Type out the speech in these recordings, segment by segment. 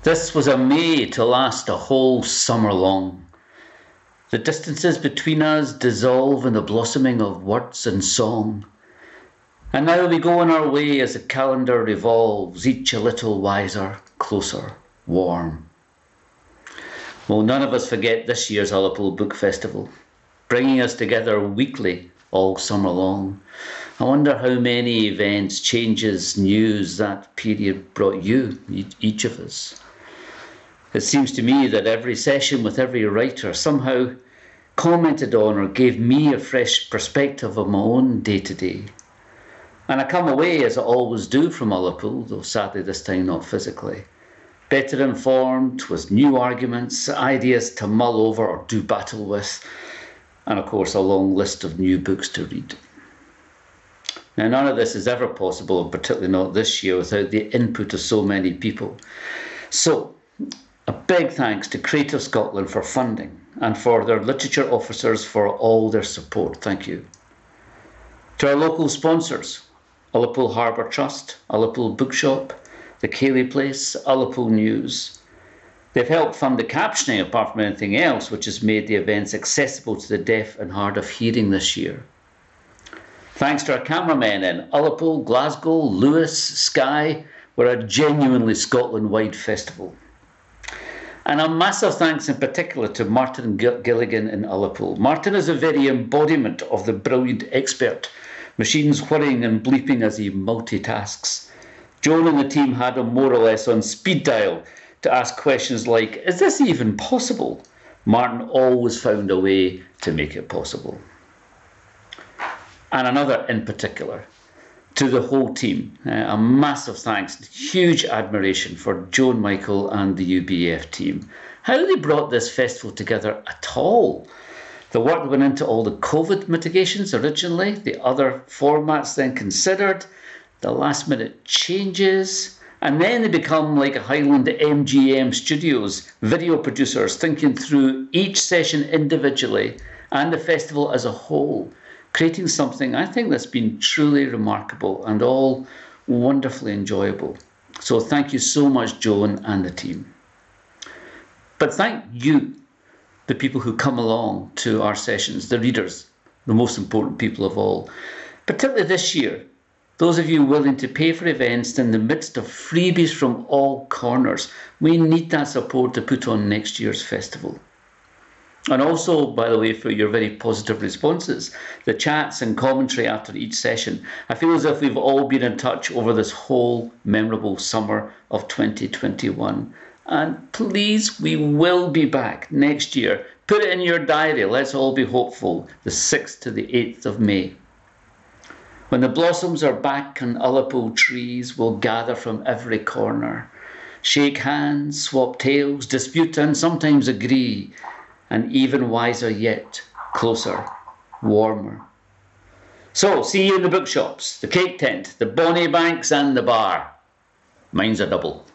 This was a May to last a whole summer long. The distances between us dissolve in the blossoming of words and song. And now we go on our way as the calendar revolves, each a little wiser, closer, warm. Well, none of us forget this year's Ullapool Book Festival, bringing us together weekly all summer long. I wonder how many events, changes, news that period brought you, each of us. It seems to me that every session with every writer somehow commented on or gave me a fresh perspective of my own day-to-day. And I come away, as I always do from Ullapool, though sadly this time not physically, better informed, with new arguments, ideas to mull over or do battle with, and of course a long list of new books to read. Now, none of this is ever possible, particularly not this year, without the input of so many people. So, a big thanks to Creative Scotland for funding and for their literature officers for all their support. Thank you. To our local sponsors, Ullapool Harbour Trust, Ullapool Bookshop, the Cayley Place, Ullapool News. They've helped fund the captioning apart from anything else, which has made the events accessible to the deaf and hard of hearing this year. Thanks to our cameramen in Ullapool, Glasgow, Lewis, Skye. We're a genuinely Scotland-wide festival. And a massive thanks in particular to Martin Gilligan in Ullapool. Martin is a very embodiment of the brilliant expert, machines whirring and bleeping as he multitasks. Joan and the team had him more or less on speed dial to ask questions like, is this even possible? Martin always found a way to make it possible. And another in particular, to the whole team, a massive thanks, huge admiration for Joan Michael and the UBF team. How they brought this festival together at all. The work that went into all the COVID mitigations originally, the other formats then considered, the last minute changes, and then they become like a Highland MGM Studios, video producers thinking through each session individually and the festival as a whole, creating something I think that's been truly remarkable and all wonderfully enjoyable. So thank you so much, Joan and the team. But thank you, the people who come along to our sessions, the readers, the most important people of all. Particularly this year, those of you willing to pay for events in the midst of freebies from all corners. We need that support to put on next year's festival. And also, by the way, for your very positive responses, the chats and commentary after each session. I feel as if we've all been in touch over this whole memorable summer of 2021. And please, we will be back next year. Put it in your diary. Let's all be hopeful. The 6th to the 8th of May. When the blossoms are back on Ullapool trees, we'll gather from every corner, shake hands, swap tales, dispute and sometimes agree, and even wiser yet, closer, warmer. So, see you in the bookshops, the cake tent, the bonny banks and the bar. Mine's a double.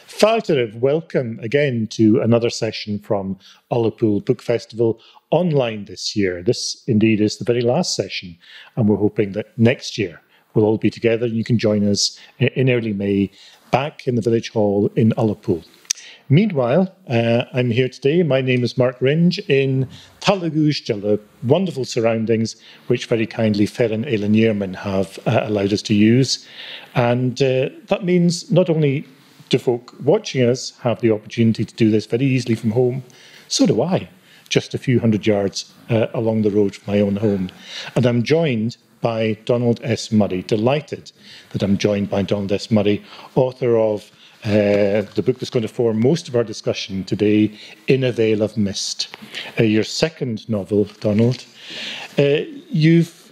Fáilte, welcome again to another session from Ullapool Book Festival online this year. This indeed is the very last session, and we're hoping that next year we'll all be together and you can join us in early May back in the Village Hall in Ullapool. Meanwhile, I'm here today. My name is Mark Ringe in Tallaghooshta, the wonderful surroundings which very kindly Ferran Eilean Yearman have allowed us to use. And that means not only do folk watching us have the opportunity to do this very easily from home, so do I, just a few hundred yards along the road from my own home. And I'm joined by Donald S. Murray. Delighted that I'm joined by Donald S. Murray, author of the book that's going to form most of our discussion today, In a Veil of Mist. Your second novel, Donald. You've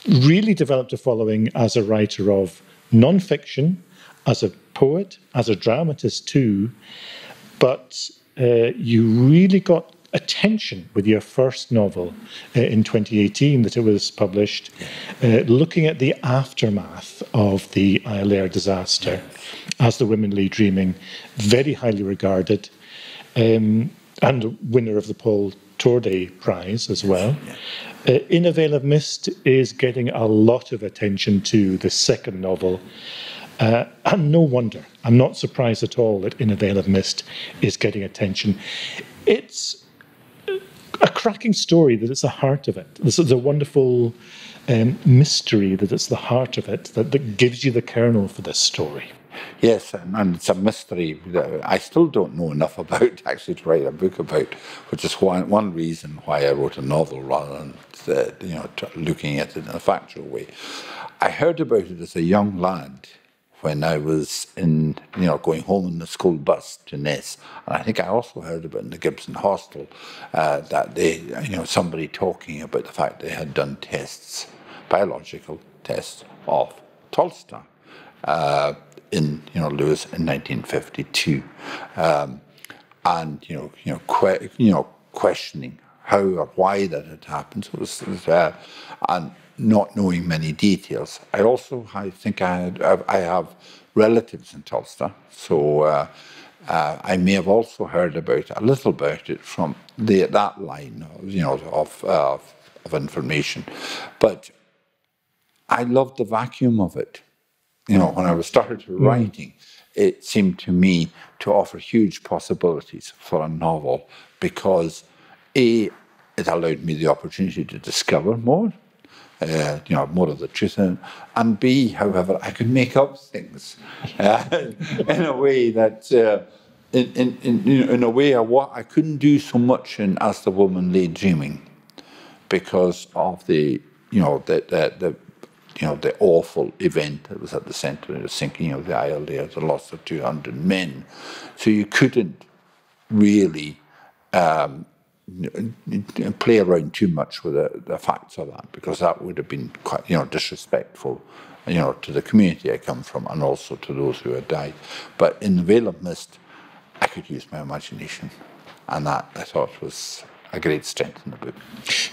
really developed a following as a writer of non-fiction, as a poet, as a dramatist too, but you really got a tension with your first novel in 2018 that it was published, looking at the aftermath of the Isle disaster as the Women Lee Dreaming, very highly regarded, and winner of the Paul Torday Prize as well. In a Veil of Mist is getting a lot of attention to the second novel. And no wonder. I'm not surprised at all that In a Veil of Mist is getting attention. It's a cracking story that it's the heart of it. This is a wonderful mystery that it's the heart of it that gives you the kernel for this story. Yes, and it's a mystery that I still don't know enough about actually to write a book about, which is one reason why I wrote a novel rather than looking at it in a factual way. I heard about it as a young lad when I was going home in the school bus to Ness, and I think I also heard about it in the Gibson Hostel that somebody talking about the fact they had done tests, biological tests of Tolstoy. In Lewis in 1952, and questioning how or why that had happened. And not knowing many details. I think I have relatives in Tolstoy, so I may have also heard a little about it from that line, of information. But I loved the vacuum of it. When I started writing, it seemed to me to offer huge possibilities for a novel because A, it allowed me the opportunity to discover more, more of the truth in it, and B, however, I could make up things in a way that, in a way, what I couldn't do so much in As the Woman Lay Dreaming, because of the awful event that was at the centre, the sinking of the Isle there, the loss of 200 men. So you couldn't really play around too much with the facts of that, because that would have been quite, disrespectful, to the community I come from and also to those who had died. But in The Veil of Mist, I could use my imagination, and that I thought was a great strength in the book.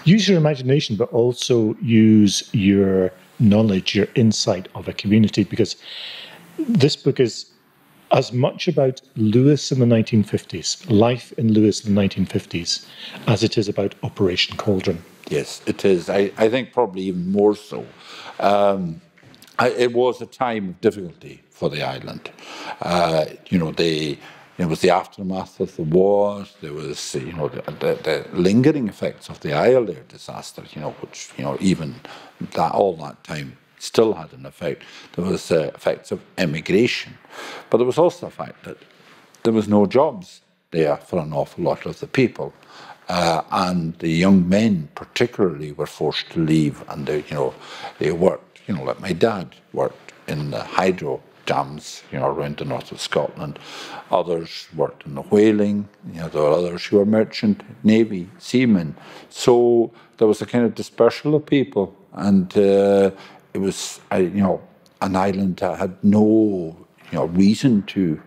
Use your imagination, but also use your knowledge, your insight of a community, because this book is as much about Lewis in the 1950s, life in Lewis in the 1950s, as it is about Operation Cauldron. Yes, it is. I think probably even more so. It was a time of difficulty for the island. There was the aftermath of the war. There was, the lingering effects of the Isle disaster, which, even all that time still had an effect. There was effects of emigration. But there was also the fact that there was no jobs there for an awful lot of the people. And the young men particularly were forced to leave, and they worked, like my dad worked in the hydro dams, around the north of Scotland. Others worked in the whaling. There were others who were merchant navy seamen. So there was a kind of dispersal of people, and it was, an island that had no, reason to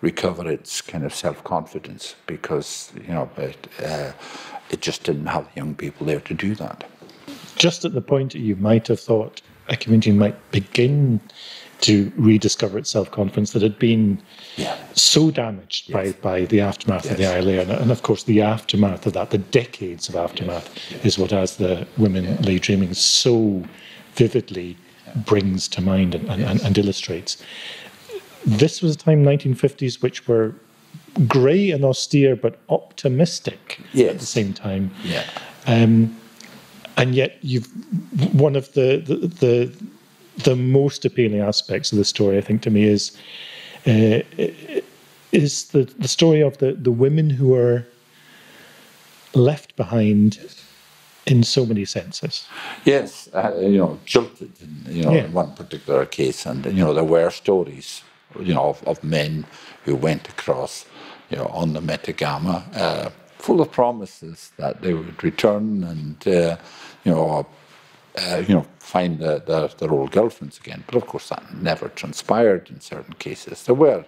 recover its kind of self-confidence, because it just didn't have young people there to do that. Just at the point that you might have thought a community might begin to rediscover its self-confidence that had been so damaged by the aftermath of the Isle, and of course the aftermath of that, the decades of aftermath, is what As the Women Lay Dreaming so vividly brings to mind and illustrates. This was a time, 1950s, which were grey and austere but optimistic at the same time. And yet one of the most appealing aspects of the story, I think, to me is the story of the women who are left behind in so many senses. Yes, jilted in one particular case, and there were stories of men who went across on the Metagama full of promises that they would return and find their old girlfriends again. But of course that never transpired in certain cases. There were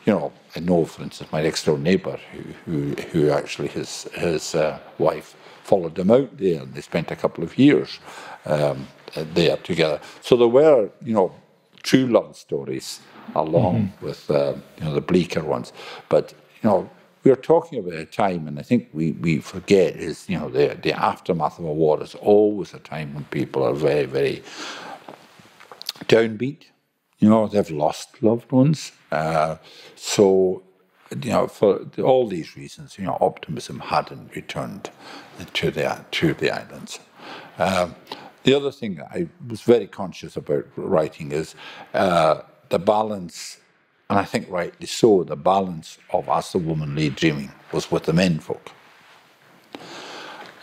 I know, for instance, my next door neighbour, who actually his wife followed him out there, and they spent a couple of years there together. So there were, true love stories along with, the bleaker ones. But, we're talking about a time, and I think we forget is, the aftermath of a war is always a time when people are very, very downbeat. They've lost loved ones. So, for all these reasons, optimism hadn't returned to the islands. The other thing that I was very conscious about writing is the balance, and I think rightly so, the balance of As the Woman Lay Dreaming was with the menfolk.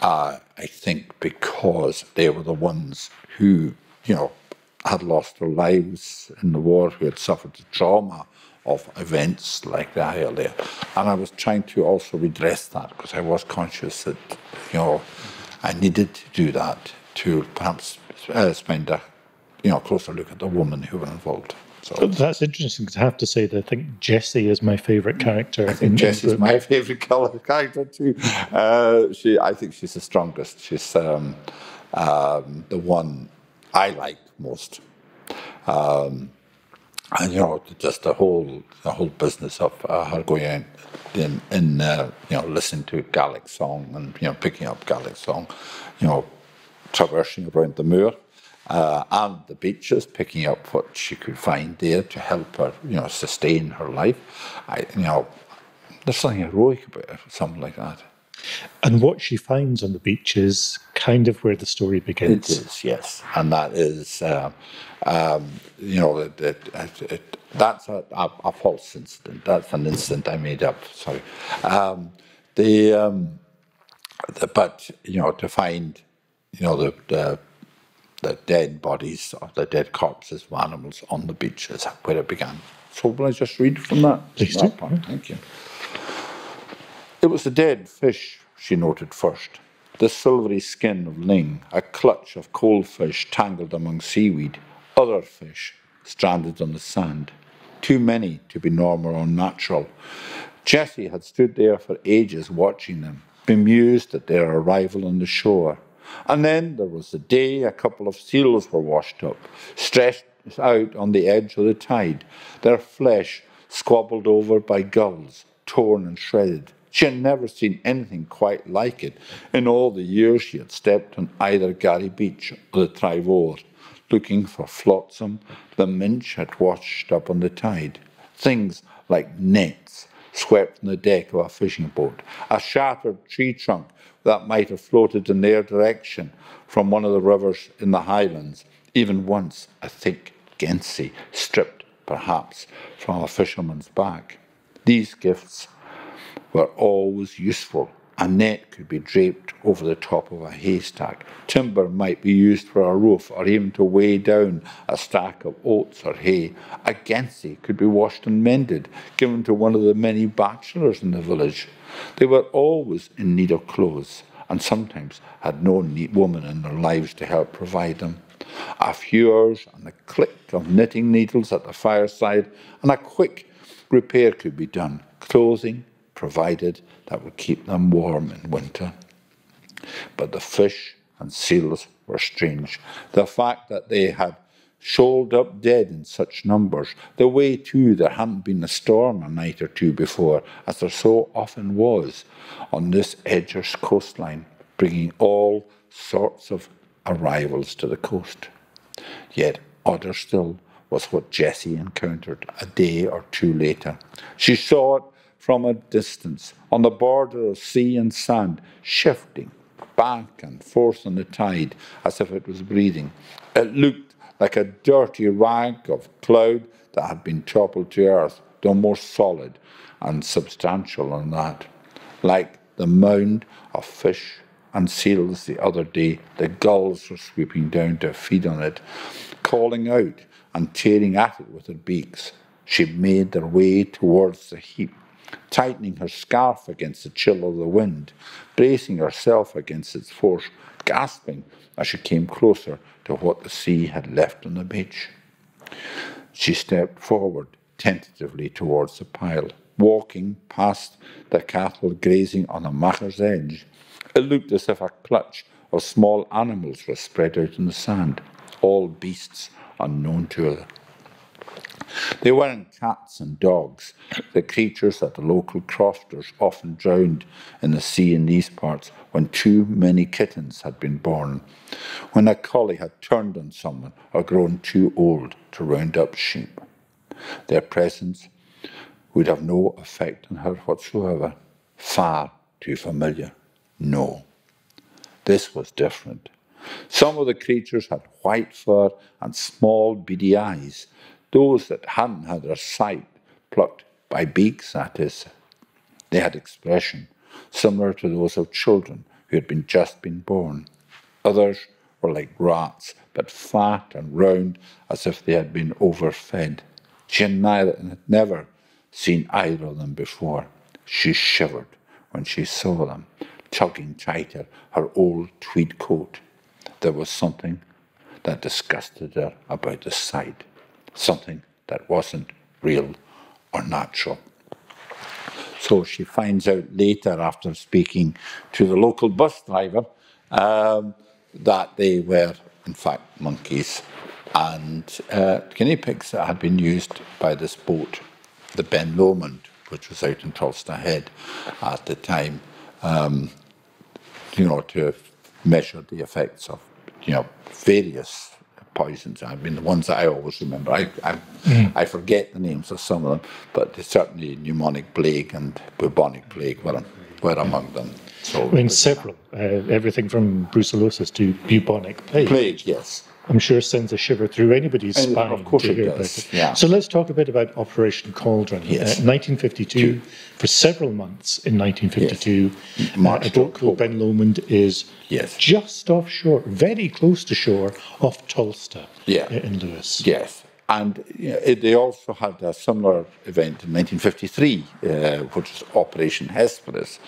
I think because they were the ones who, had lost their lives in the war, who had suffered the trauma of events like the Hialeah. And I was trying to also redress that because I was conscious that, I needed to do that to perhaps spend a, closer look at the women who were involved. So that's interesting because I have to say that I think Jessie is my favourite character. I think Jessie's my favourite character too. I think she's the strongest. She's the one I liked most. And just the whole business of her going out in listening to Gaelic song and picking up Gaelic song, traversing around the moor and the beaches, picking up what she could find there to help her, sustain her life. There's something heroic about something like that. And what she finds on the beach is kind of where the story begins. It is, yes, and that is, that's a false incident. That's an incident I made up. Sorry, but to find, the dead bodies or the dead corpses of animals on the beach is where it began. So will I just read from that? Please do. Part? Thank you. It was the dead fish, she noted first. The silvery skin of ling, a clutch of cold fish tangled among seaweed, other fish stranded on the sand. Too many to be normal or natural. Jessie had stood there for ages watching them, bemused at their arrival on the shore. And then there was the day a couple of seals were washed up, stretched out on the edge of the tide, their flesh squabbled over by gulls, torn and shredded. She had never seen anything quite like it in all the years she had stepped on either Gary Beach or the Trivor, looking for flotsam the Minch had washed up on the tide. Things like nets swept from the deck of a fishing boat, a shattered tree trunk that might have floated in their direction from one of the rivers in the Highlands, even once a thick Gensi stripped, perhaps, from a fisherman's back. These gifts were always useful. A net could be draped over the top of a haystack. Timber might be used for a roof or even to weigh down a stack of oats or hay. A Gensi could be washed and mended, given to one of the many bachelors in the village. They were always in need of clothes and sometimes had no woman in their lives to help provide them. A few hours and the click of knitting needles at the fireside and a quick repair could be done. Clothing provided that would keep them warm in winter. But the fish and seals were strange. The fact that they had shoaled up dead in such numbers, the way too there hadn't been a storm a night or two before, as there so often was on this Edgers coastline, bringing all sorts of arrivals to the coast. Yet odder still was what Jessie encountered a day or two later. She saw it from a distance, on the border of sea and sand, shifting back and forth on the tide as if it was breathing. It looked like a dirty rag of cloud that had been toppled to earth, though more solid and substantial than that. Like the mound of fish and seals the other day, the gulls were swooping down to feed on it, calling out and tearing at it with their beaks. She made their way towards the heap, tightening her scarf against the chill of the wind, bracing herself against its force, gasping as she came closer to what the sea had left on the beach. She stepped forward, tentatively towards the pile. Walking past the cattle grazing on the Macher's edge, it looked as if a clutch of small animals were spread out in the sand, all beasts unknown to her. They weren't cats and dogs, the creatures that the local crofters often drowned in the sea in these parts when too many kittens had been born, when a collie had turned on someone or grown too old to round up sheep. Their presence would have no effect on her whatsoever. Far too familiar. No. This was different. Some of the creatures had white fur and small beady eyes, those that hadn't had their sight plucked by beaks, that is. They had expression similar to those of children who had just been born. Others were like rats, but fat and round as if they had been overfed. She had never seen either of them before. She shivered when she saw them, tugging tighter her old tweed coat. There was something that disgusted her about the sight, something that wasn't real or natural. So she finds out later, after speaking to the local bus driver, that they were, in fact, monkeys and guinea pigs that had been used by this boat, the Ben Lomond, which was out in Tulsta Head at the time, to measure the effects of, various poisons. I mean, the ones that I always remember. I forget the names of some of them, but certainly pneumonic plague and bubonic plague were among them. So, I mean, several. Everything from brucellosis to bubonic plague. Plague, yes. I'm sure sends a shiver through anybody's spine. Of course to it hear does. about it. Yeah. So let's talk a bit about Operation Cauldron. Yes. 1952, for several months in 1952, March a boat called Ben Lomond is just offshore, very close to shore, off Tulsta in Lewis. Yes. And they also had a similar event in 1953, which was Operation Hesperus.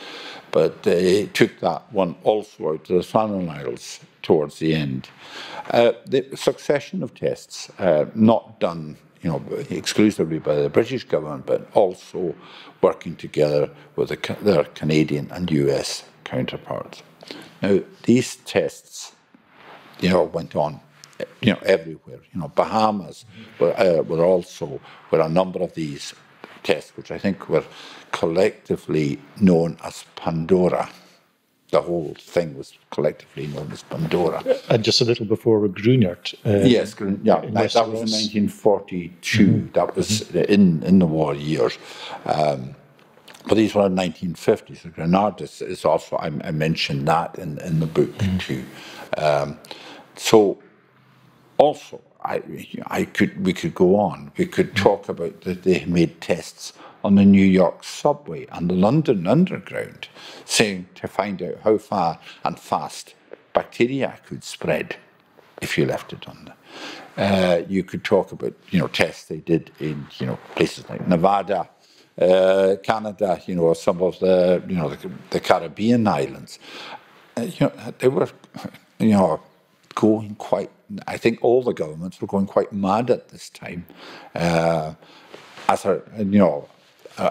But they took that one also out to the Shannon Isles towards the end. The succession of tests, not done exclusively by the British government, but also working together with their Canadian and US counterparts. Now, these tests, went on, everywhere. Bahamas were also, where a number of these tests, which I think were collectively known as Pandora. The whole thing was collectively known as Pandora. And just a little before Gruinart. Yes, that was in 1942. Mm-hmm. That was in the war years. But these were in 1950s. So Gruinart is also, I mentioned that in the book too. So also, we could go on. We could talk about that they made tests on the New York subway and the London Underground, saying to find out how far and fast bacteria could spread if you left it on there. You could talk about tests they did in places like Nevada, Canada, some of the Caribbean islands. They were going quite. I think all the governments were going quite mad at this time,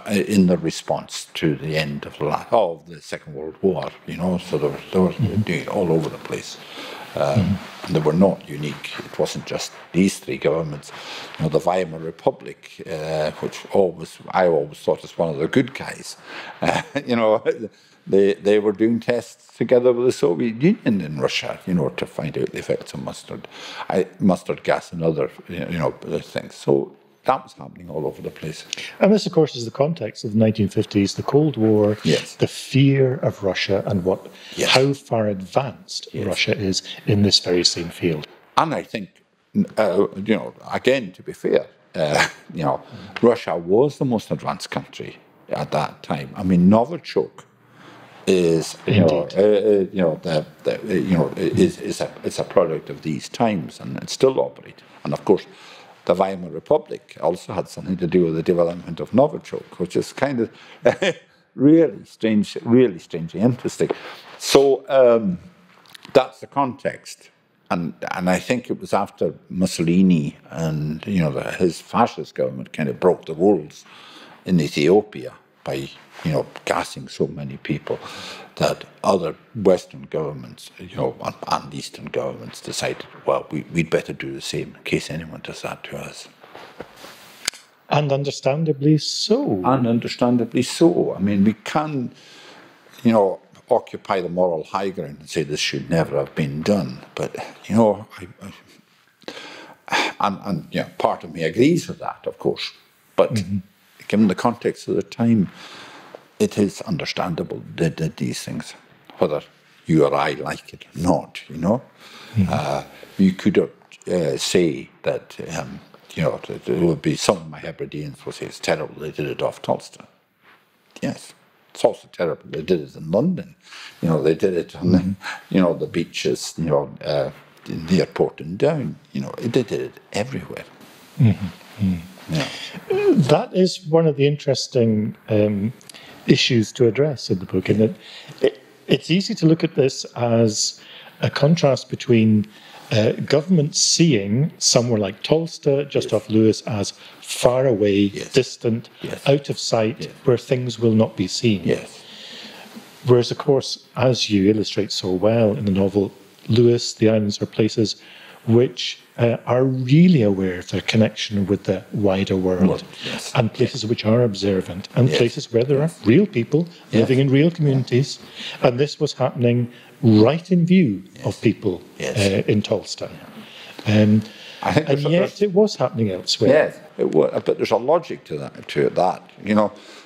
in the response to the end of the Second World War. So they were doing it all over the place. And they were not unique. It wasn't just these three governments. The Weimar Republic, which I always thought was one of the good guys. They were doing tests together with the Soviet Union in Russia, to find out the effects of mustard gas and other, things. So that was happening all over the place. And this, of course, is the context of the 1950s, the Cold War, the fear of Russia, and how far advanced Russia is in this very same field. And I think, again, to be fair, Russia was the most advanced country at that time. I mean, Novichok is it's a product of these times, and it's still operating. And of course, the Weimar Republic also had something to do with the development of Novichok, which is kind of really strangely interesting. So that's the context. and I think it was after Mussolini and his fascist government kind of broke the rules in Ethiopia by gassing so many people, that other Western governments, and Eastern governments decided, well, we'd better do the same in case anyone does that to us. And understandably so. And understandably so. I mean, we can, occupy the moral high ground and say this should never have been done. But, part of me agrees with that, of course. But given the context of the time, it is understandable they did these things, whether you or I like it or not, You could say that, there would be some of my Hebrideans will say it's terrible they did it off Tolstoy. Yes, it's also terrible they did it in London. They did it on the beaches, near Porton Down. They did it everywhere. Yeah. That is one of the interesting issues to address in the book, in that it's easy to look at this as a contrast between government seeing somewhere like Tolsta, just off Lewis, as far away, distant, out of sight, where things will not be seen. Whereas, of course, as you illustrate so well in the novel, Lewis, the islands are places which are really aware of their connection with the wider world, and places which are observant, and places where there are real people living in real communities. And this was happening right in view of people in Tolstoy. And yet it was happening elsewhere. Yes, it was, but there's a logic to that.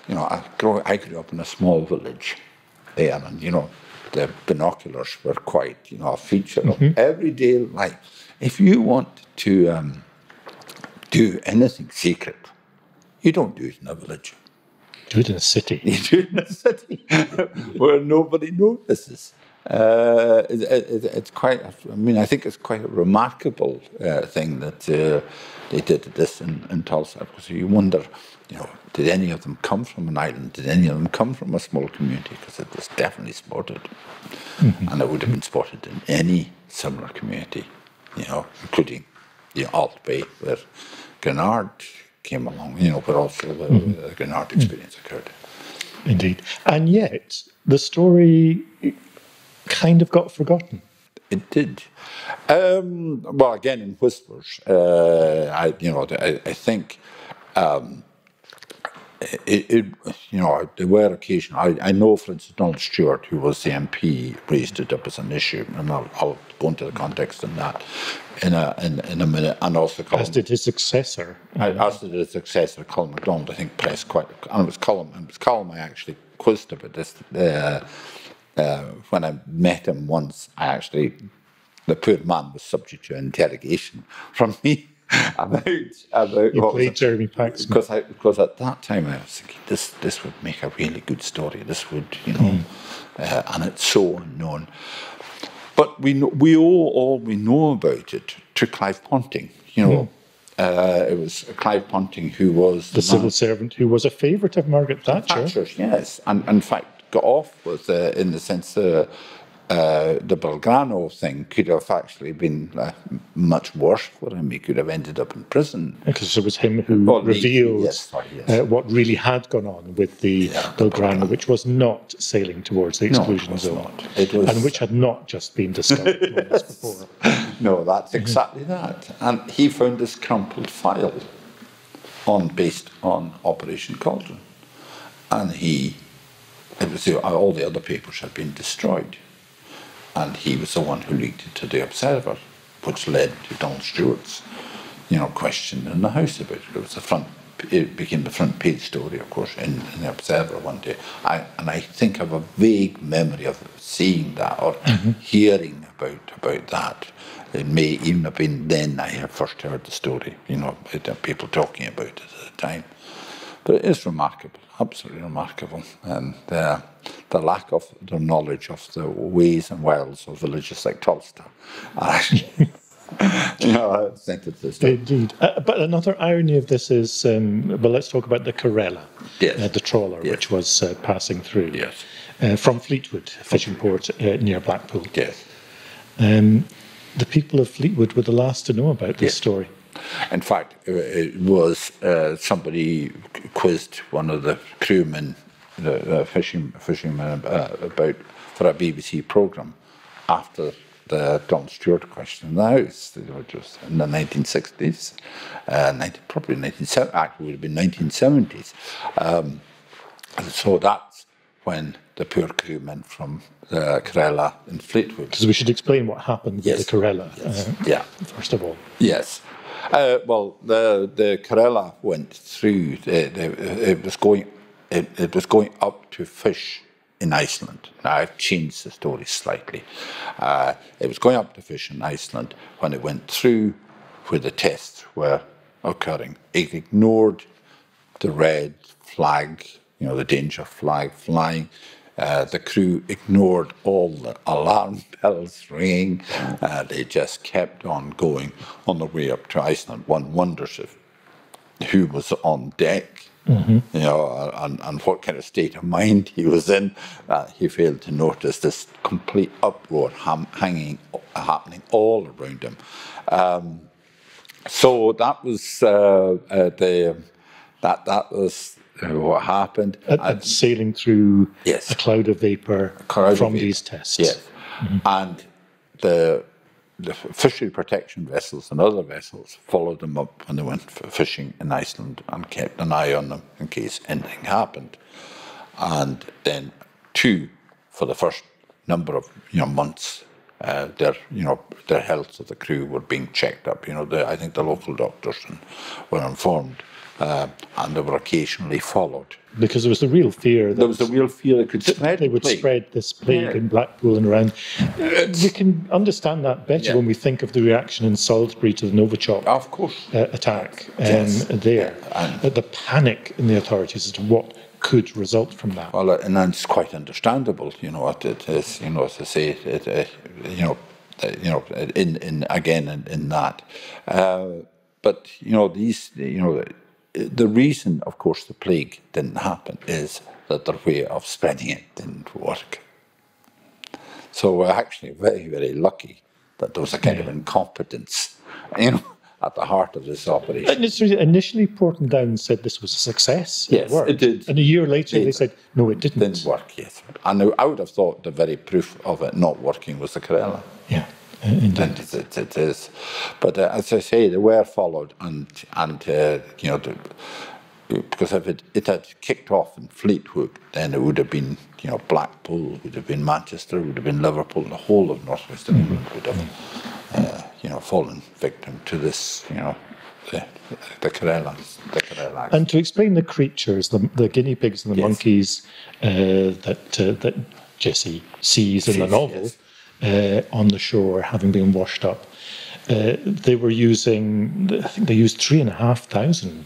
I grew up in a small village there, and the binoculars were quite a feature of everyday life. If you want to do anything secret, you don't do it in a village. Do it in a city. You do it in a city where nobody notices. It's quite. I think it's quite a remarkable thing that they did this in Tulsa, because you wonder, did any of them come from an island? Did any of them come from a small community? Because it was definitely spotted, and it would have been spotted in any similar community, including Alt Bay, where Grenard came along, where also the Grenard experience occurred. Indeed, and yet the story kind of got forgotten. It did. Well, again, in whispers, I think there were occasions. I know, for instance, Donald Stewart, who was the MP, raised it up as an issue, and I'll go into the context in that in a minute. And also, as did his successor. As did his successor, Colin MacDonald. I think pressed quite. And it was Colin. I actually quizzed about this. When I met him once, the poor man was subject to interrogation from me about you played Jeremy Paxman. Because at that time I was thinking this would make a really good story. This would, and it's so unknown. But we owe all we know about it to Clive Ponting. It was Clive Ponting who was the civil servant who was a favourite of Margaret Thatcher. Thatcher's, yes, and in fact got off with, in the sense the Belgrano thing could have actually been much worse for him. He could have ended up in prison. Because it was him who revealed what really had gone on with the Belgrano, which was not sailing towards the exclusion zone. And which had not just been discovered moments before. No, that's exactly that. And he found this crumpled file based on Operation Cauldron. And all the other papers had been destroyed, and he was the one who leaked it to the Observer, which led to Donald Stewart's, question in the House about it. It became the front page story, of course, in the Observer one day. I think I have a vague memory of seeing that or hearing about that. It may even have been then I had first heard the story. People talking about it at the time. But it is remarkable, absolutely remarkable, and the lack of their knowledge of the ways and wilds of villages like Tolsta. Sent it to this day. Indeed. But another irony of this is, let's talk about the Corella, the trawler, which was passing through from Fleetwood fishing port near Blackpool. Yes. the people of Fleetwood were the last to know about this story. In fact, it was somebody quizzed one of the crewmen, the fishermen, about for a BBC programme after the Don Stewart question. Now it's just in the 1960s, probably 1970. Actually, it would have been 1970s. And so that's when the poor crewmen from the Corella in Fleetwood. Because we should explain what happened with the Corella. First of all. Yes. Well, the Corella went through. It was going up to fish in Iceland. Now I've changed the story slightly. It was going up to fish in Iceland when it went through where the tests were occurring. It ignored the red flag, the danger flag flying. The crew ignored all the alarm bells ringing. They just kept on going on the way up to Iceland. One wonders who was on deck, and what kind of state of mind he was in. He failed to notice this complete uproar happening all around him. So that was that was what happened. And sailing through a cloud of vapour from these tests. Yes. And the fishery protection vessels and other vessels followed them up when they went fishing in Iceland and kept an eye on them in case anything happened. And then for the first number of months, their health of the crew were being checked up. I think the local doctors were informed. And they were occasionally followed. Because there was the real fear that it could spread. They would spread this plague in Blackpool and around. We can understand that better when we think of the reaction in Salisbury to the Novichok attack there. The panic in the authorities as to what could result from that. Well, and that's quite understandable. What it is. As I say, in that. But the reason, of course, the plague didn't happen is that their way of spreading it didn't work. So we're actually very, very lucky that there was a kind of incompetence, at the heart of this operation. And it's initially Portendown said this was a success. Yes, it did. And a year later they said, no, it didn't. Didn't work, yes. And I would have thought the very proof of it not working was the Corella. Yeah. Indeed. And it is, but as I say, they were followed, and because if it had kicked off in Fleetwood, then it would have been Blackpool, would have been Manchester, would have been Liverpool, the whole of North West England would have fallen victim to this the Corella. And to explain the creatures, the guinea pigs and the monkeys that Jesse sees in the novel. Yes. On the shore, having been washed up. They were using, I think they used 3,500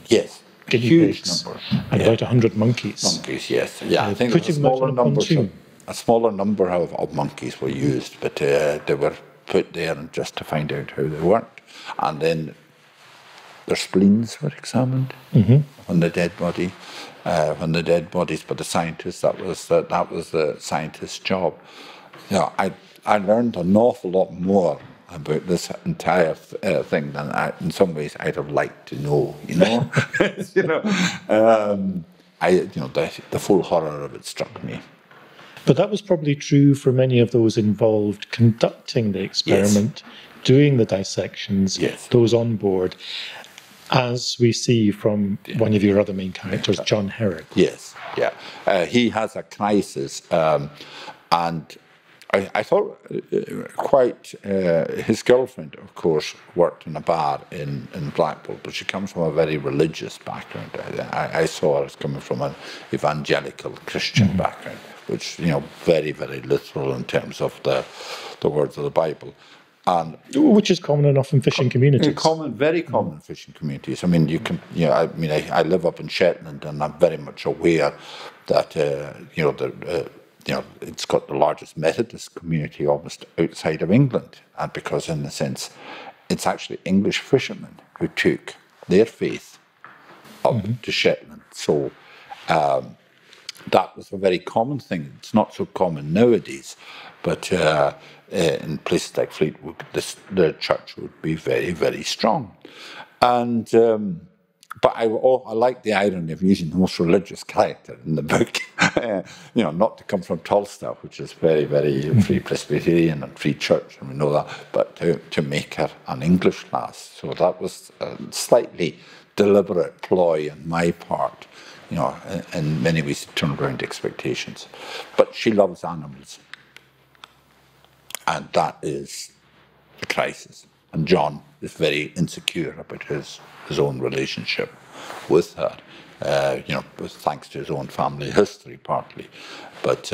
guinea pigs and about 100 monkeys. Monkeys, yes. Yeah, I think a smaller number of monkeys were used, but they were put there just to find out how they worked. And then their spleens were examined on the dead body. When the dead bodies by the scientists, that was the scientist's job. I learned an awful lot more about this entire thing than in some ways I'd have liked to know. The full horror of it struck me. But that was probably true for many of those involved conducting the experiment, doing the dissections, those on board, as we see from one of your other main characters, John Herrick. Yes, he has a crisis, and I thought his girlfriend, of course, worked in a bar in Blackpool, but she comes from a very religious background. I saw her as coming from an evangelical Christian background, which, very, very literal in terms of the words of the Bible. And which is common enough in fishing communities. Very common in fishing communities. I mean, I live up in Shetland, and I'm very much aware that, it's got the largest Methodist community almost outside of England, and because in a sense, it's actually English fishermen who took their faith up to Shetland. So that was a very common thing. It's not so common nowadays, but in places like Fleetwood, the church would be very, very strong. And but I like the irony of using the most religious character in the book. Not to come from Tulsa, which is very, very free Presbyterian and free church, and we know that, but to make her an English lass. So that was a slightly deliberate ploy on my part. In many ways, it turned around expectations. But she loves animals, and that is the crisis. And John is very insecure about his own relationship with her, thanks to his own family history partly. But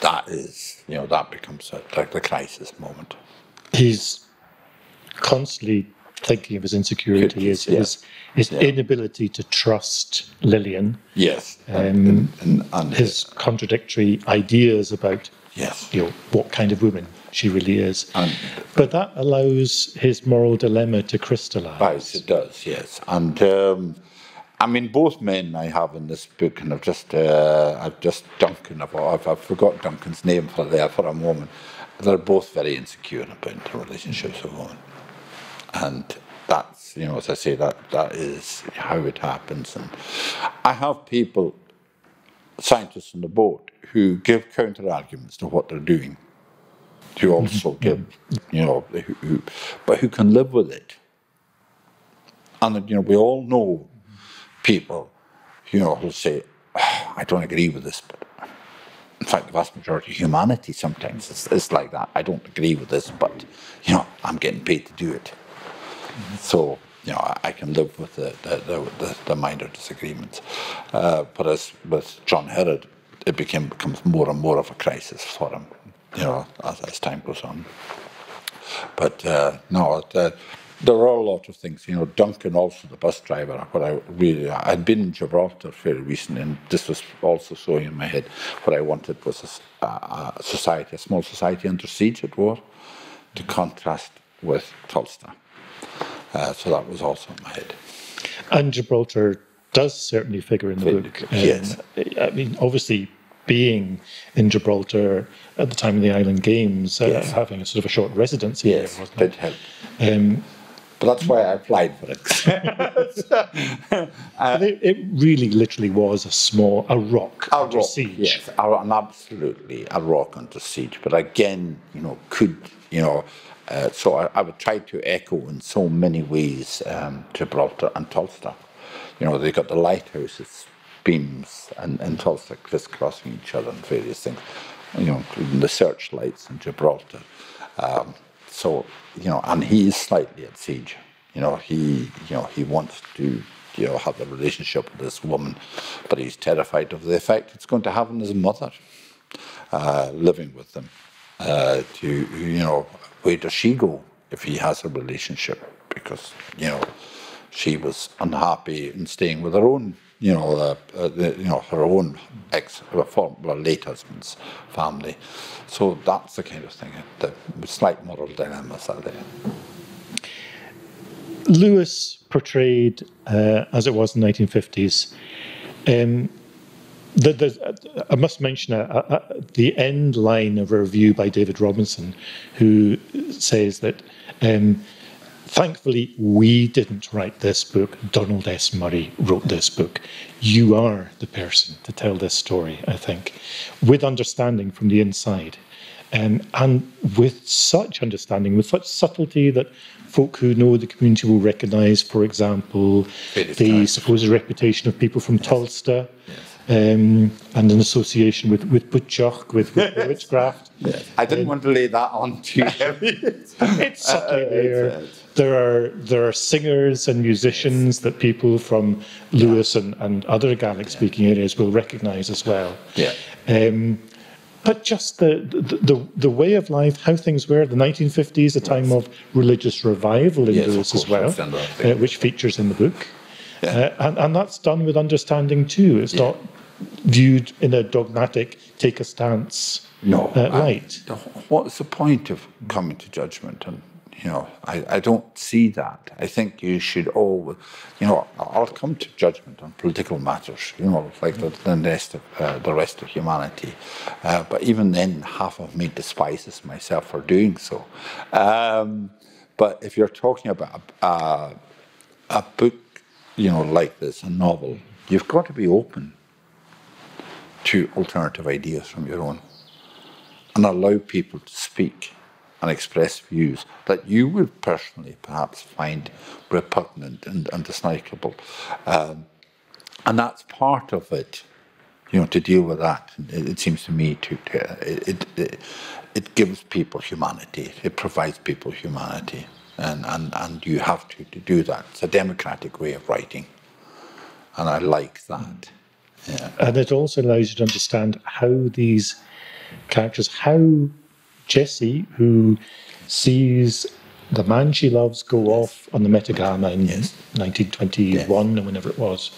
that becomes the crisis moment. He's constantly thinking of his insecurity, his inability to trust Lillian. Yes, and his contradictory ideas about what kind of woman she really is. But that allows his moral dilemma to crystallise. It does, yes. And both men I have in this book, and I've just Duncan. I've forgot Duncan's name for a moment. They're both very insecure about the relationships of women, and that's as I say, that is how it happens. And I have people, scientists on the boat, who give counter arguments to what they're doing. To also give, but who can live with it. And we all know people, who say, I don't agree with this, but in fact, the vast majority of humanity sometimes is like that. I don't agree with this, but I'm getting paid to do it. So I can live with the minor disagreements. But as with John Herod, it becomes more and more of a crisis for him. As time goes on. But there are a lot of things. Duncan, also the bus driver. I'd been in Gibraltar fairly recently, and this was also showing in my head. What I wanted was a small society under siege at war, to contrast with Tulsa. So that was also in my head. And Gibraltar does certainly figure in the book. Yes. Obviously, being in Gibraltar at the time of the Island Games, having a sort of a short residency there, wasn't it? Did help. But that's why I applied for it. It really, literally was a rock under siege. Yes, absolutely a rock under siege. But again, so I would try to echo in so many ways Gibraltar and Tulsa. They got the lighthouses, beams, and Tulsa crisscrossing each other and various things, including the searchlights in Gibraltar. And he is slightly at siege. He wants to, have a relationship with this woman, but he's terrified of the effect it's going to have on his mother, living with them. Where does she go if he has a relationship? Because, she was unhappy in staying with her own, her own late husband's family. So that's the kind of thing. The slight moral dilemmas are there. Lewis portrayed, as it was in the 1950s, I must mention the end line of a review by David Robinson, who says that thankfully we didn't write this book. Donald S. Murray wrote this book. You are the person to tell this story, I think, with understanding from the inside. And with such understanding, with such subtlety that folk who know the community will recognise, for example, the supposed reputation of people from Tulsa, and an association with Butchok, with witchcraft. Yes. I didn't want to lay that on too heavy. It's subtly there. There are singers and musicians that people from Lewis and other Gaelic-speaking areas will recognise as well. Yeah. But just the way of life, how things were, the 1950s, a time of religious revival in Lewis as well, which features in the book. Yeah. And that's done with understanding too. It's not viewed in a dogmatic, take a stance light. What's the point of coming to judgment? And I don't see that. I think you should always, I'll come to judgment on political matters, like the rest of humanity. But even then, half of me despises myself for doing so. But if you're talking about a book, like this, a novel, you've got to be open to alternative ideas from your own and allow people to speak and express views that you would personally perhaps find repugnant and undeniable. And that's part of it, to deal with that. It seems to me it gives people humanity. It provides people humanity. And you have to do that. It's a democratic way of writing. And I like that. Yeah. And it also allows you to understand how these characters, how Jessie, who sees the man she loves go off on the Metagamma in 1921 or whenever it was,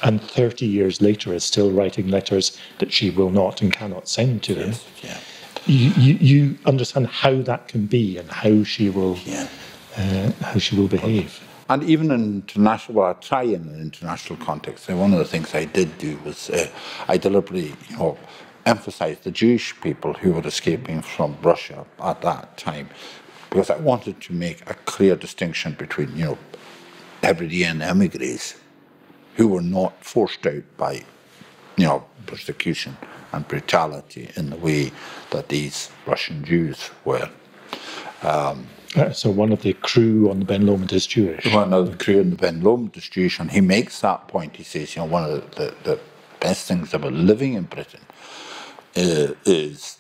and 30 years later is still writing letters that she will not and cannot send to him. Yeah. You understand how that can be and how she will behave. And even in international, I try in an international context. One of the things I did do was I deliberately, emphasized the Jewish people who were escaping from Russia at that time, because I wanted to make a clear distinction between, Hebridean emigres who were not forced out by, persecution and brutality in the way that these Russian Jews were. So one of the crew on the Ben Lomond is Jewish. One of the crew on the Ben Lomond is Jewish, and he makes that point. He says, one of the best things about living in Britain is,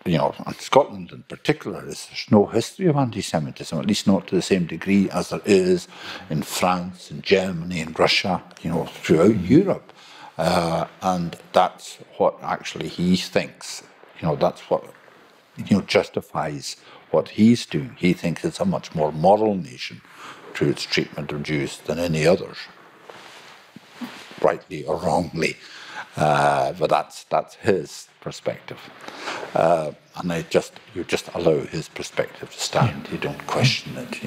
and Scotland in particular, is there's no history of anti-Semitism, at least not to the same degree as there is in France, in Germany, in Russia, throughout Europe. And that's what actually he thinks, that's what, justifies what he's doing. He thinks it's a much more moral nation through its treatment of Jews than any others, rightly or wrongly. But that's his perspective, and you just allow his perspective to stand. You don't question it.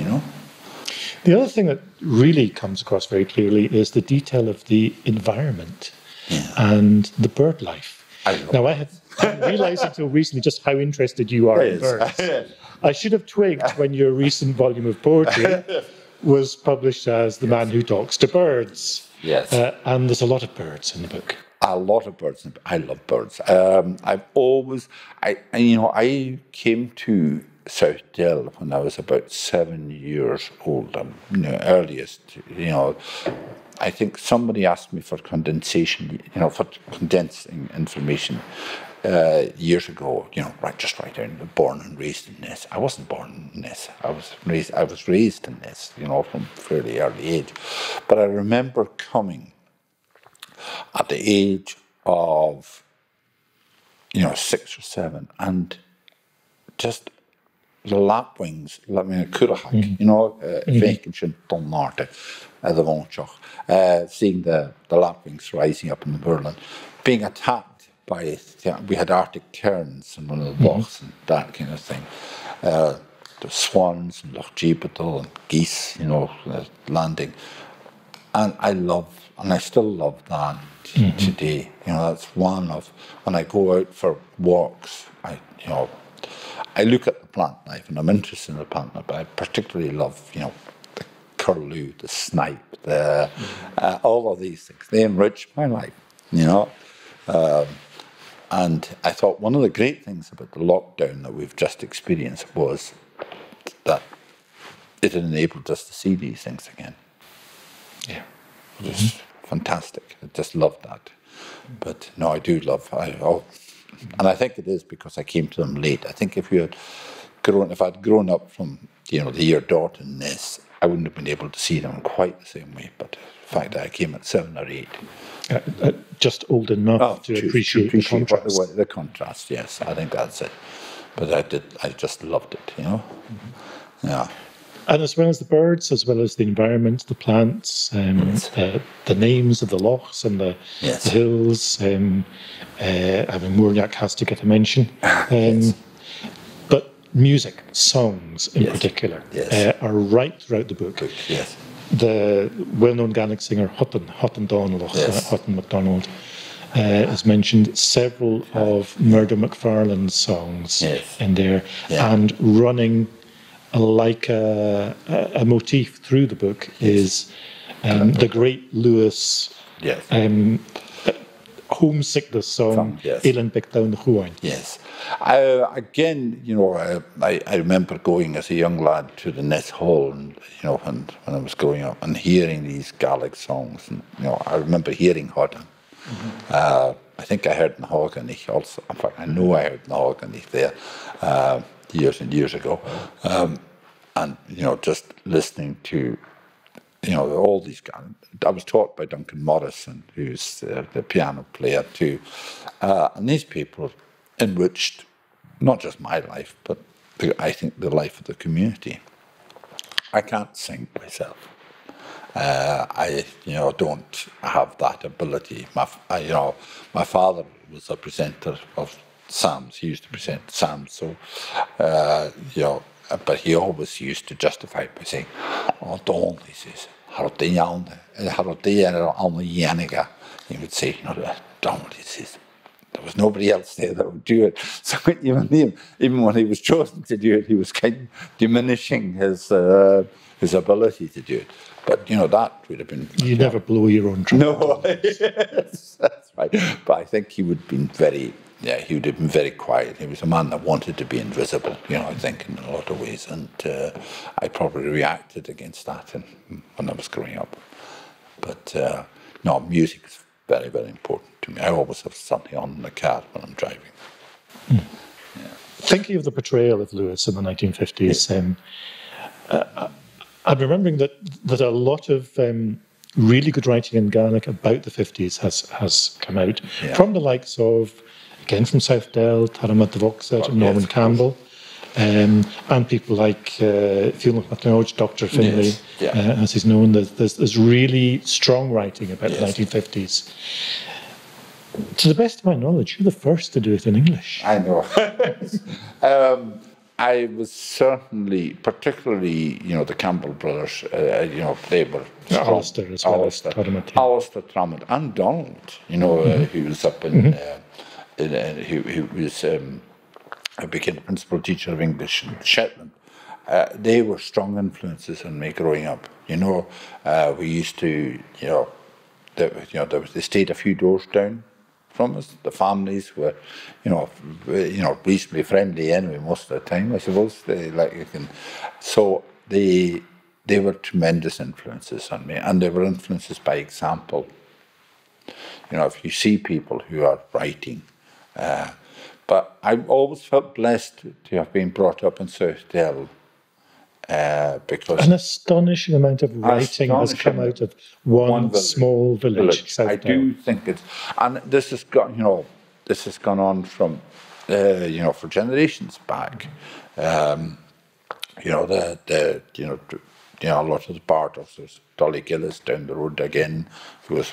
The other thing that really comes across very clearly is the detail of the environment and the bird life. I hadn't realised until recently just how interested you are in birds. I should have twigged when your recent volume of poetry was published as The Man Who Talks to Birds. Yes. And there's a lot of birds in the book. A lot of birds. I love birds. I came to Southdale when I was about 7 years old. Earliest, I think somebody asked me for condensation, for condensing information years ago. Just write down born and raised in Ness. I wasn't born in Ness. I was raised in Ness, from fairly early age. But I remember coming at the age of 6 or 7, and just the lapwings, Curragh, Vacantion Donmarte, the Vonchoch, seeing the lapwings rising up in the Merlin, being attacked by, we had Arctic terns in one of the lochs and that kind of thing. The swans and Loch Jeepital and geese, landing. And I still love that today. That's one of, when I go out for walks, I look at the plant life and I'm interested in the plant life, but I particularly love, the curlew, the snipe, all of these things. They enrich my life, and I thought one of the great things about the lockdown that we've just experienced was that it enabled us to see these things again. Yeah. It was fantastic. I just loved that. But no, I do love, and I think it is because I came to them late. I think if I'd grown up from, the year dot in this, I wouldn't have been able to see them quite the same way. But the fact that I came at 7 or 8. Just old enough to appreciate the contrast. The contrast, yes. I think that's it. But I just loved it, Yeah. And as well as the birds, as well as the environment, the plants, the names of the lochs and the hills. Mooryak has to get a mention. But music, songs in particular, are right throughout the book. Yes. the well-known Gaelic singer Hutton Donald, Yes. Hutton MacDonald, is mentioned. Several of Murdo McFarlane's songs Yes. in there, Yeah. and running like a motif through the book is the great Lewis Yes. homesickness song, Yes. Eilean Bic Down the Chuain. Yes. Again, I remember going as a young lad to the Ness Hall, and when I was growing up, and hearing these Gaelic songs, and I remember hearing Hodden. I think I heard Nahaganich also. In fact, I know I heard Nahaganich there years and years ago, and just listening to all these guys. I was taught by Duncan Morrison, who's the piano player too, and these people enriched not just my life, but I think the life of the community. I can't sing myself. I don't have that ability. My father was a presenter of psalms. He used to present psalms, so but he always used to justify it by saying, "Oh, Donald," he says, he would say, "Donald," he says, there was nobody else there that would do it. So even when he was chosen to do it, he was kind of diminishing his ability to do it. But that would have been. You never blow your own trumpet. No, yes, that's right. But I think he would have been very. Yeah, he would have been very quiet. He was a man that wanted to be invisible, I think, in a lot of ways. And I probably reacted against that when I was growing up. But no, music is very, very important to me. I always have something on in the car when I'm driving. Yeah. Thinking of the portrayal of Lewis in the 1950s, I'm remembering that a lot of really good writing in Gaelic about the 50s has come out from the likes of, again, from South Dell, Taramat Voxet, and Norman Campbell, and people like Fiona McNaught, Dr. Finlay, as he's known. There's really strong writing about the 1950s. To the best of my knowledge, you're the first to do it in English. I know. I was certainly, particularly, the Campbell brothers, they were strong. Alistair as well as Taramat. Alistair, Taramat, and Donald, who was up in, who became the principal teacher of English in Shetland. They were strong influences on me growing up. We used to, they stayed a few doors down from us. The families were, reasonably friendly anyway most of the time, I suppose. So they were tremendous influences on me, and they were influences by example. If you see people who are writing, but I've always felt blessed to have been brought up in South Dell. Because an astonishing amount of writing has come out of one small village. I do think it's, and this has gone on from, for generations back. A lot of the Bartos, there's Dolly Gillis down the road again, who was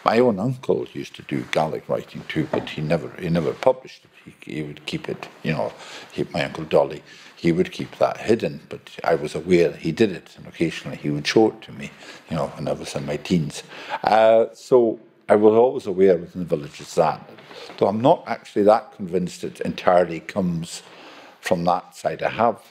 my own uncle used to do Gaelic writing too, but he never published it. He would keep it, my uncle Dolly. He would keep that hidden, but I was aware that he did it, and occasionally he would show it to me, when I was in my teens. So I was always aware within the villages that, though I'm not actually that convinced it entirely comes from that side. I have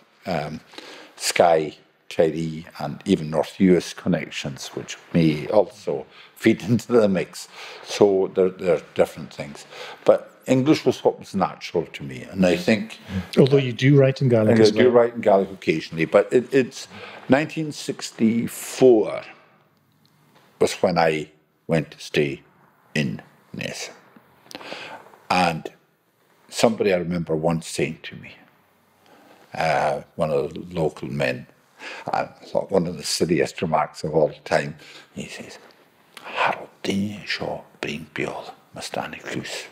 Skye, Tiree, and even North US connections, which may also feed into the mix. So there are different things. But English was what was natural to me, and I think... Although you do write in Gaelic as well. I do write in Gaelic occasionally, but it's 1964 was when I went to stay in Ness. And somebody I remember once saying to me, one of the local men, I thought one of the silliest remarks of all time, he says, Harold Dine Shaw Bring Biol Mustani Clus.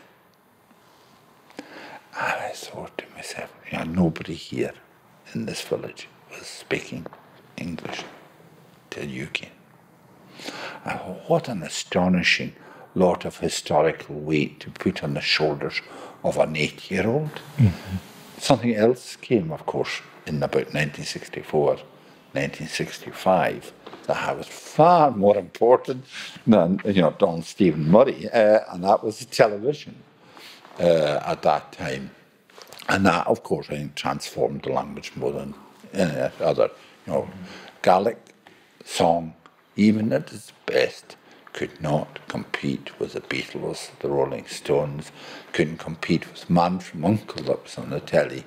And I thought to myself, nobody here in this village was speaking English till you came. And what an astonishing lot of historical weight to put on the shoulders of an 8-year-old. Mm-hmm. Something else came, of course, in about 1964, 1965, that was far more important than Don Stephen Murray, and that was television at that time. And that, of course, I think transformed the language more than any other. Gaelic song, even at its best, could not compete with the Beatles, the Rolling Stones, couldn't compete with Man from Uncle that was on the telly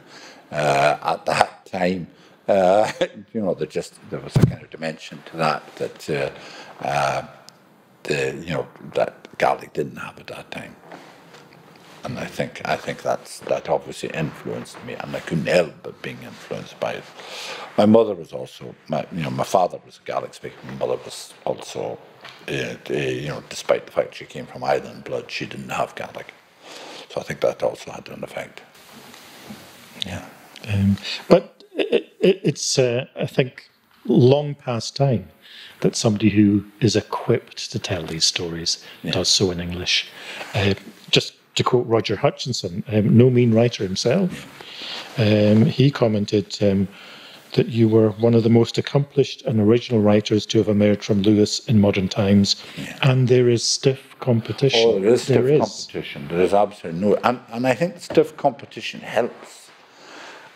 at that time. There was a kind of dimension to that that Gaelic didn't have at that time. And I think that obviously influenced me, and I couldn't help but being influenced by it. My mother was also, my father was a Gaelic speaker. My mother was also, despite the fact she came from Island blood, she didn't have Gaelic. So I think that also had an effect. Yeah. But it's, I think, long past time that somebody who is equipped to tell these stories does so in English. Just to quote Roger Hutchinson, no mean writer himself, he commented that you were one of the most accomplished and original writers to have emerged from Lewis in modern times, and there is stiff competition. Oh, there is stiff competition. There is absolutely no, and I think stiff competition helps.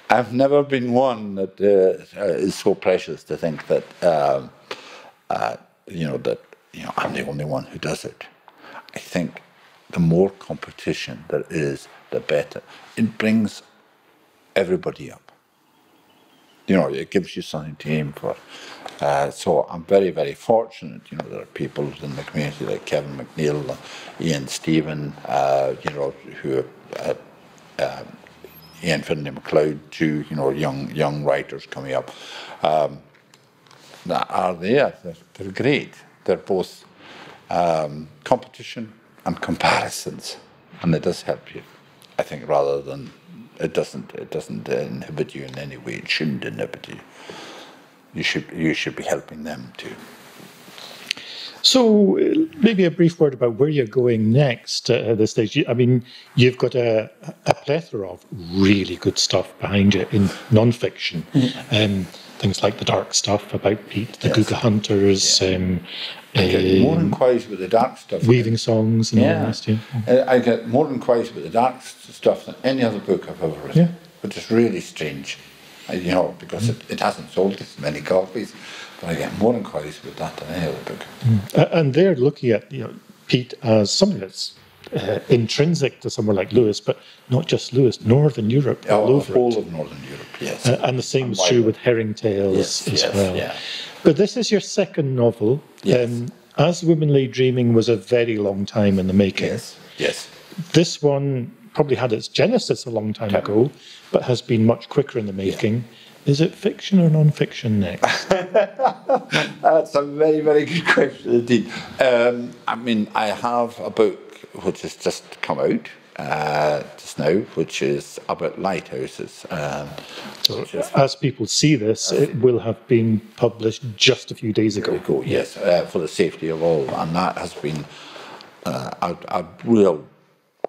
I've never been one that is so precious to think that I'm the only one who does it. I think the more competition there is, the better. It brings everybody up. It gives you something to aim for. So I'm very, very fortunate. There are people in the community like Kevin McNeil, Ian Stephen, who Ian Finlay MacLeod, two, young writers coming up. That are there. They're great. They're both competition and comparisons, and it does help you, I think, rather than it doesn't inhibit you in any way. It shouldn't inhibit you. You should be helping them too. So maybe a brief word about where you're going next at this stage. I mean, you've got a plethora of really good stuff behind you in non-fiction. Things like the dark stuff about Pete, the Guga Hunters. I get more inquiries about the dark stuff. Weaving songs and all the rest. I get more inquiries about the dark stuff than any other book I've ever written, which is really strange, because it hasn't sold as many copies. But I get more inquiries about that than any other book. And they're looking at Pete as something that's intrinsic to somewhere like Lewis, but not just Lewis, Northern Europe. The whole of Northern Europe, yes. And the same is true with Herring Tales as well. Yeah. But this is your second novel. Yes. As Womanly Dreaming was a very long time in the making. Yes. This one probably had its genesis a long time ago, but has been much quicker in the making. Is it fiction or non-fiction next? That's a very, very good question indeed. I have a book which has just come out just now, which is about lighthouses. As people see this, it will have been published just a few days ago. Yes, for the safety of all, and that has been a real,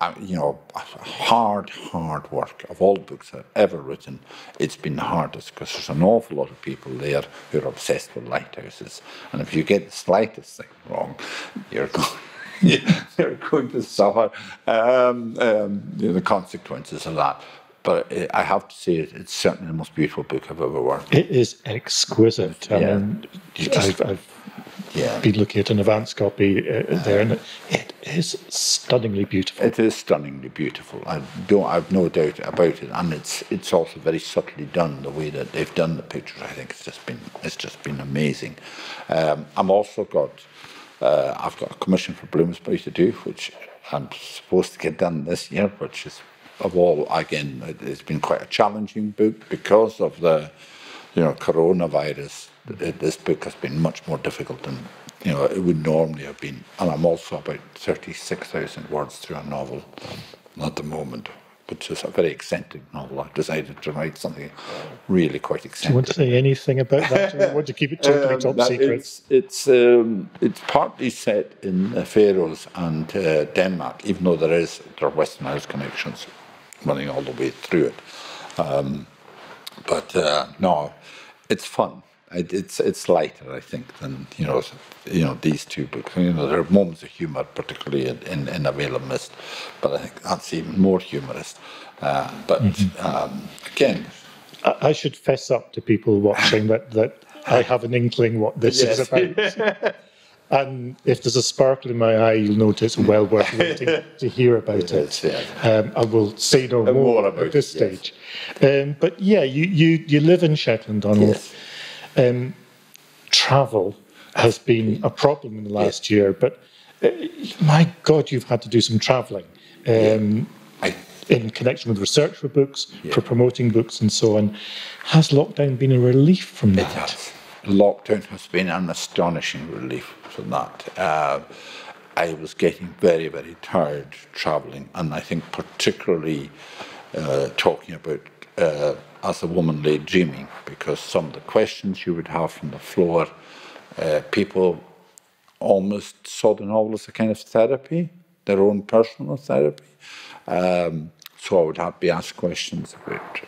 hard work. Of all the books I've ever written, it's been the hardest because there's an awful lot of people there who are obsessed with lighthouses, and if you get the slightest thing wrong, you're going to suffer the consequences of that. But I have to say, it's certainly the most beautiful book I've ever worked on. It is exquisite. I've been looking at an advance copy there, and it is stunningly beautiful. It is stunningly beautiful. I've no doubt about it, and it's also very subtly done. The way that they've done the pictures, I think it's just been amazing. I've got a commission for Bloomsbury to do, which I'm supposed to get done this year, which is, it's been quite a challenging book because of the, coronavirus. This book has been much more difficult than, it would normally have been. And I'm also about 36,000 words through a novel at the moment, which is a very eccentric novel. I've decided to write something really quite eccentric. Do you want to say anything about that? Or you want to keep it totally top secret? It's partly set in the Faroes and Denmark, even though there are Western Irish connections running all the way through it. No, it's fun. it's lighter, I think, than these two books. There are moments of humour, particularly in A Veil of Mist, but I think that's even more humorous. Again, I should fess up to people watching that I have an inkling what this is about. And if there's a sparkle in my eye, you'll notice it's well worth waiting to hear about it. I will say no more about at this stage. But yeah, you live in Shetland, Donald. Yes. Travel has been a problem in the last year, but my God, you've had to do some travelling in connection with research for books, for promoting books and so on. Has lockdown been a relief from that? It has. Lockdown has been an astonishing relief from that. I was getting very, very tired travelling, and I think particularly talking about As a Woman Lay Dreaming, because some of the questions you would have from the floor, people almost saw the novel as a kind of therapy, their own personal therapy. So I would be asked questions about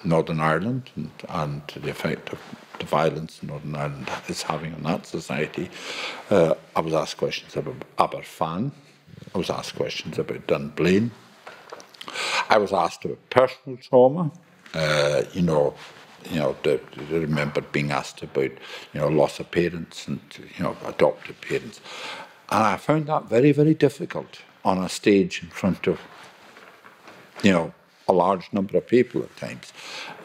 Northern Ireland and the effect of the violence Northern Ireland is having on that society. I was asked questions about Aberfan. I was asked questions about Dunblane. I was asked about personal trauma. I remember being asked about, loss of parents and, adopted parents. And I found that very, very difficult on a stage in front of, a large number of people at times,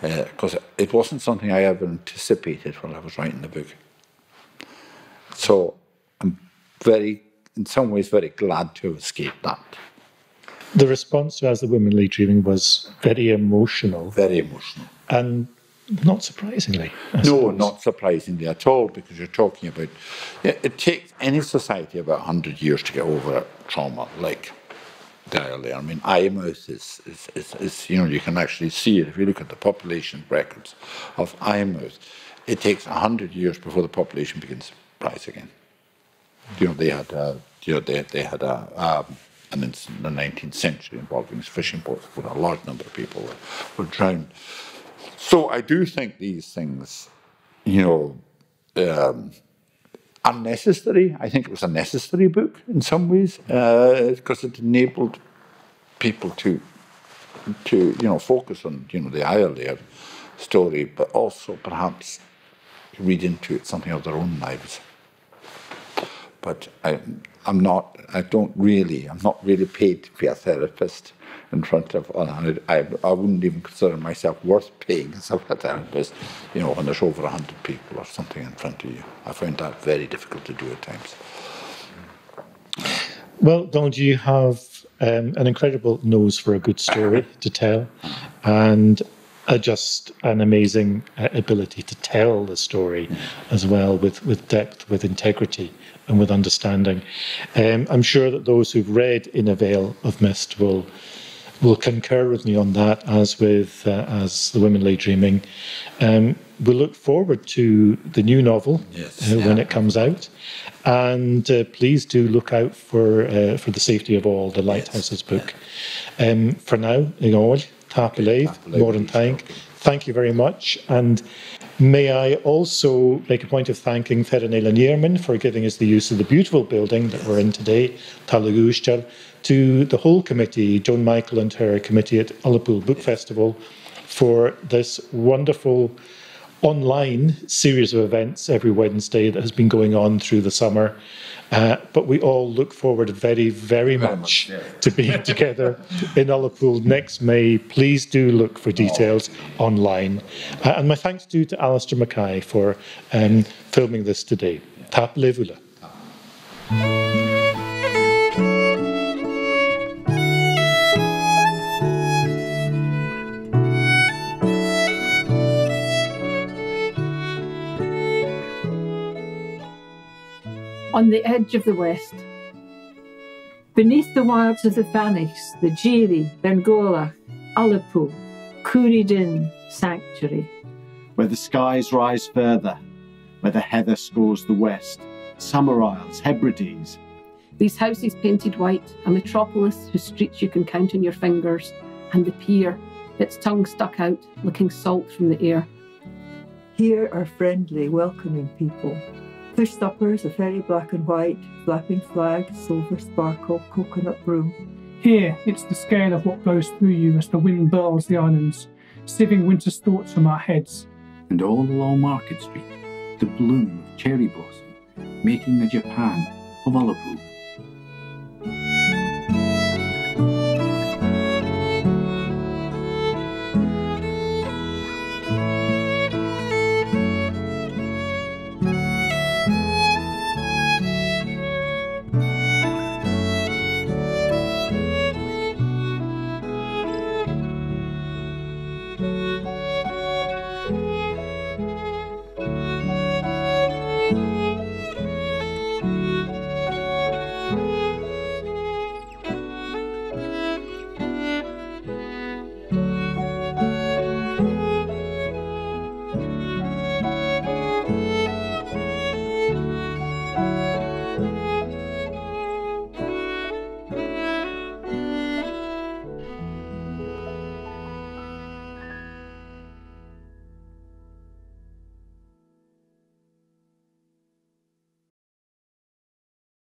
because it wasn't something I ever anticipated when I was writing the book. So I'm in some ways, very glad to have escaped that. The response to As the Women Lay Dreaming was very emotional. Very emotional. And not surprisingly. No, not surprisingly at all, because you're talking about, it takes any society about 100 years to get over trauma, like the Isle there. I mean, Eyemouth is you can actually see it if you look at the population records of Eyemouth. It takes 100 years before the population begins to rise again. They had an incident in the 19th century involving fishing boats where a large number of people were drowned. So I do think these things, unnecessary. I think it was a necessary book in some ways, because it enabled people to focus on, the Ireland story, but also perhaps read into it something of their own lives. But I'm not really paid to be a therapist in front of, I wouldn't even consider myself worth paying as a therapist, when there's over 100 people or something in front of you. I find that very difficult to do at times. Well, Donald, you have an incredible nose for a good story to tell, and just an amazing ability to tell the story as well, with depth, with integrity, and with understanding. I'm sure that those who've read In a Veil of Mist will concur with me on that, as with As the Women Lay Dreaming. We look forward to the new novel when it comes out, and please do look out for The Safety of All, the Lighthouses book. For now, thank you very much, and may I also make a point of thanking Ferenela Nierman for giving us the use of the beautiful building that we're in today, Talagústal, to the whole committee, Joan Michael and her committee at Ullapool Book Festival, for this wonderful online series of events every Wednesday that has been going on through the summer. But we all look forward very, very much to being together in Ullapool next May. Please do look for details online. And my thanks to Alistair Mackay for filming this today. Tap levula. On the edge of the West, beneath the wilds of the Fanichs, the Jeary, Bengolach, Ullapool, Cooridin Sanctuary. Where the skies rise further, where the heather scores the west, Summer Isles, Hebrides. These houses painted white, a metropolis whose streets you can count on your fingers, and the pier, its tongue stuck out, looking salt from the air. Here are friendly, welcoming people. Fish suppers, a ferry black and white, flapping flag, silver sparkle, coconut broom. Here, it's the scale of what blows through you as the wind burls the islands, sieving winter's thoughts from our heads. And all along Market Street, the bloom of cherry blossom, making a Japan of Ullapool.